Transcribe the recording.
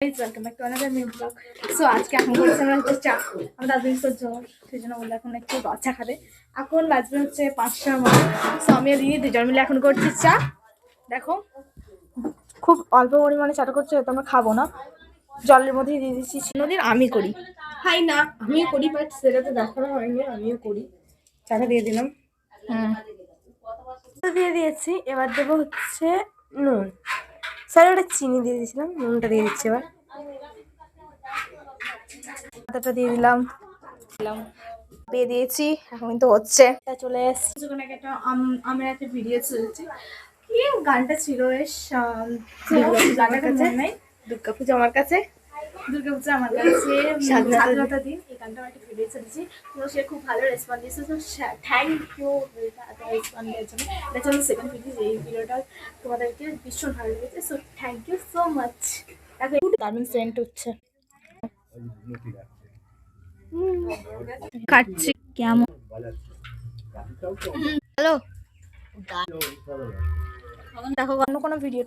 Welcome back to another new blog. So আজকে এখন করছি আমরা হচ্ছে চা। আমরা দাদু তো জ্বর, সেই জন্য বললো এখন একটু চা খাবে। এখন বাজবে হচ্ছে 5টার মতো। সো আমি আর দিদি দুজন মিলে এখন করছি চা। দেখো খুব অল্প পরিমাণে চাটা করছে, তো আমরা খাবো না, জলের মধ্যেই দিয়ে দিচ্ছি। নদীর আমি করি, খাই না, আমিও করি, বাট সেটা তো দেখানো হয়নি। আমিও করি, চাটা দিয়ে দিলাম। দিয়ে দিয়েছি। এবার দেবো হচ্ছে নুন। স্যার ওটা চিনি দিয়ে দিয়েছিলাম, নুনটা দিয়ে দিচ্ছি। এবার আদাটা দিয়ে দিলাম, দিয়ে দিয়েছি। এখন কিন্তু হচ্ছে চলে এসছে। কিছুক্ষণ আগে একটা আমের একটা ভিডিও চলছে, কি গানটা ছিল বেশ, গানটা কাছে নাই, দুর্গাপূজা আমার কাছে, দুর্গাপূজা আমার কাছে স্বাধীনতা দিন, এই গানটা একটা ভিডিও চলেছি। তো সে খুব ভালো রেসপন্স দিয়েছে, তো থ্যাংক ইউ রেসপন্স দেওয়ার জন্য। এটা হচ্ছে সেকেন্ড ভিডিও, এই ভিডিওটা তোমাদেরকে ভীষণ ভালো লেগেছে। So thank you so much. এখন দারুণ সেন্ট হচ্ছে, খাচ্ছি কেমন হ্যালো। দেখো অন্য কোনো ভিডিও